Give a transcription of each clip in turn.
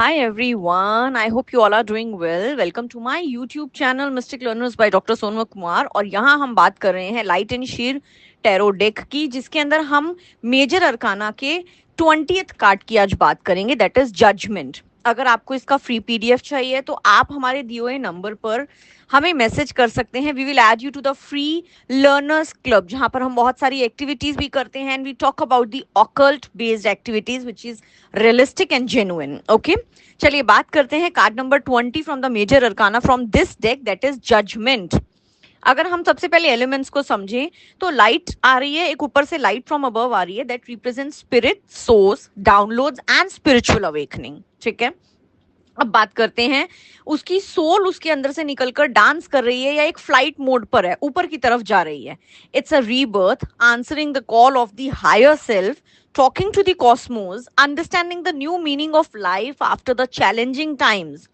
Hi everyone, I hope you all are doing well. Welcome to my YouTube channel Mystic Learners by Dr. Sonwa Kumar. और यहाँ हम बात कर रहे हैं light and seer tarot deck की, जिसके अंदर हम मेजर अरकाना के 20th कार्ड की आज बात करेंगे, दैट इज जजमेंट। अगर आपको इसका फ्री पीडीएफ चाहिए तो आप हमारे दिए हुए नंबर पर हमें मैसेज कर सकते हैं। We will add you to the free learners club, जहां पर हम बहुत सारी एक्टिविटीज भी करते हैं and we talk about the occult based activities which is realistic and genuine. Okay, चलिए बात करते हैं card number 20 from the major arcana from this deck, that is judgment. अगर हम सबसे पहले एलिमेंट्स को समझें तो लाइट आ रही है, एक ऊपर से लाइट फ्रॉम अबव आ रही है, that represent spirit, source, downloads and spiritual awakening. ठीक है, अब बात करते हैं, उसकी सोल उसके अंदर से निकलकर डांस कर रही है या एक फ्लाइट मोड पर है, ऊपर की तरफ जा रही है। It's a rebirth, answering the call of the higher self, talking to the cosmos, understanding the new meaning of life after the challenging times.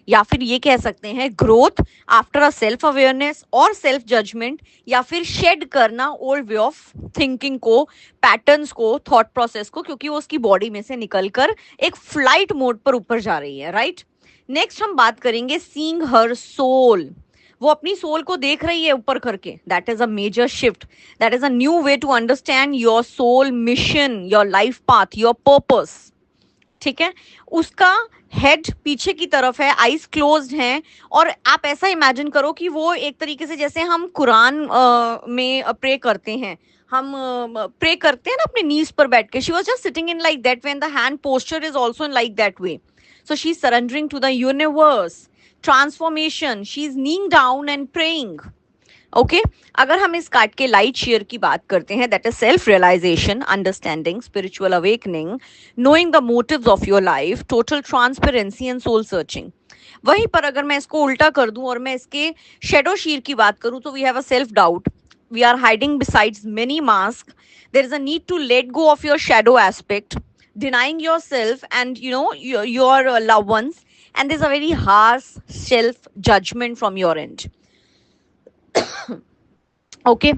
या फिर ये कह सकते हैं growth after a self awareness और सेल्फ जजमेंट, या फिर shed करना ओल्ड वे ऑफ थिंकिंग को, पैटर्न्स को, थॉट प्रोसेस को, क्योंकि वो उसकी बॉडी में से निकलकर एक फ्लाइट मोड पर ऊपर जा रही है। राइट, नेक्स्ट हम बात करेंगे सीइंग हर सोल। वो अपनी सोल को देख रही है ऊपर करके, that is a major shift, that is a new way to understand your soul mission, your life path, your purpose. ठीक है, उसका हेड पीछे की तरफ है, आईज क्लोज्ड हैं, और आप ऐसा इमेजिन करो कि वो एक तरीके से जैसे हम कुरान में प्रे करते हैं, हम प्रे करते हैं ना अपने नीज पर बैठ के। She was just sitting in like that way and the hand posture is also in like that way. So she is surrendering to the universe, transformation, she is kneeing down and praying. Okay, अगर हम इस card के light share की बात करते हैं, that is self realisation, understanding, spiritual awakening, knowing the motives of your life, total transparency and soul searching. वहीं पर अगर मैं इसको उल्टा कर दूं और मैं इसके शेडो शीर की बात करूं तो we have a self doubt, we are hiding besides many mask, there is a need to let go of your shadow aspect, denying yourself and your loved ones, and there's a very harsh self judgment from your end. Okay,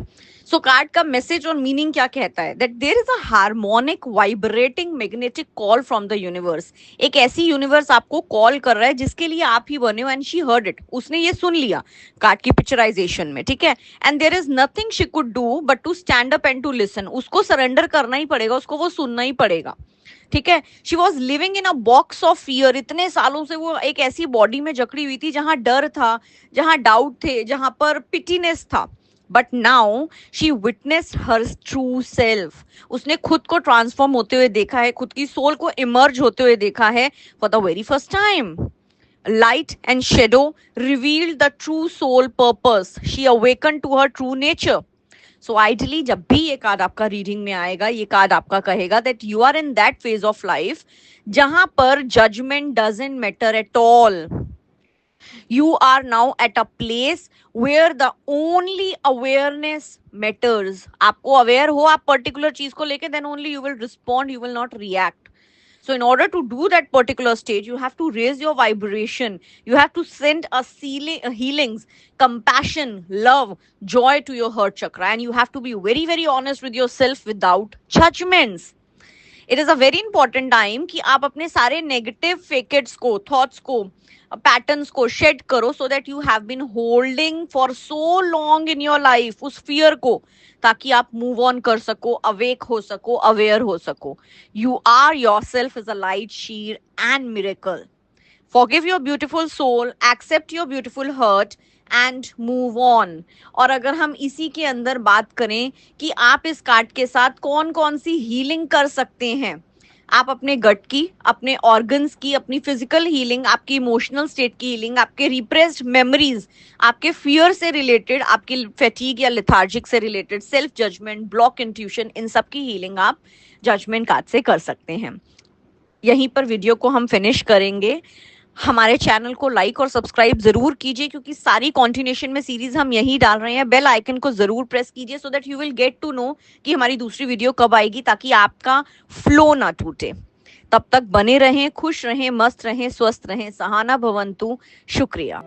so card का message और meaning क्या कहता है, that there is a harmonic vibrating magnetic call from the universe. एक ऐसी universe आपको call कर रहा है जिसके लिए आप ही बने हो, एंड शी हर्ड इट, उसने ये सुन लिया कार्ड की पिक्चराइजेशन में। ठीक है, and there is nothing she could do but to stand up and to listen. उसको सरेंडर करना ही पड़ेगा, उसको वो सुनना ही पड़ेगा। ठीक है, she was living in a box of fear. इतने सालों से वो एक ऐसी बॉडी में जकड़ी हुई थी जहां डर था, जहां डाउट थे, जहां पर पिटीनेस था। But now she witness her true self. उसने खुद को ट्रांसफॉर्म होते हुए देखा है, खुद की सोल को इमर्ज होते हुए देखा है for the very first time. Light and shadow revealed the true soul purpose, she awaken to her true nature. So ideally जब भी ये कार्ड आपका रीडिंग में आएगा, ये कार्ड आपका कहेगा that you are in that phase of life जहां पर judgment doesn't matter at all. You are now at a place where the only awareness matters. आपको अवेयर हो आप पर्टिकुलर चीज को लेके, then only you will respond, you will not react. So in order to do that particular stage, you have to raise your vibration. You have to send a healings, compassion, love, joy to your heart chakra, and you have to be very, very honest with yourself without judgments. It is a very important time कि आप अपने सारे negative फेकेट्स को, thoughts को, patterns को shed करो, so that you have been holding for so long in your life उस fear को, ताकि आप मूव ऑन कर सको, अवेक हो सको, अवेयर हो सको। You are your self is a light seer and miracle. Forgive your beautiful soul, accept your beautiful hurt and move on. और अगर हम इसी के अंदर बात करें कि आप इस कार्ड के साथ कौन कौन सी हीलिंग कर सकते हैं, आप अपने गट की, अपने ऑर्गन्स की, अपनी फिजिकल हीलिंग, आपकी इमोशनल स्टेट की हीलिंग, आपके रिप्रेस्ड मेमोरीज, आपके फियर से रिलेटेड, आपकी फैटीग या लिथार्जिक से related, self judgment, block intuition, इन सब की हीलिंग आप जजमेंट कार्ड से कर सकते हैं। यहीं पर वीडियो को हम फिनिश करेंगे। हमारे चैनल को लाइक और सब्सक्राइब जरूर कीजिए, क्योंकि सारी कॉन्टिन्यूशन में सीरीज हम यही डाल रहे हैं। बेल आइकन को जरूर प्रेस कीजिए, so that you will get to know कि हमारी दूसरी वीडियो कब आएगी, ताकि आपका फ्लो ना टूटे। तब तक बने रहें, खुश रहें, मस्त रहें, स्वस्थ रहें। सहाना भवंतु। शुक्रिया।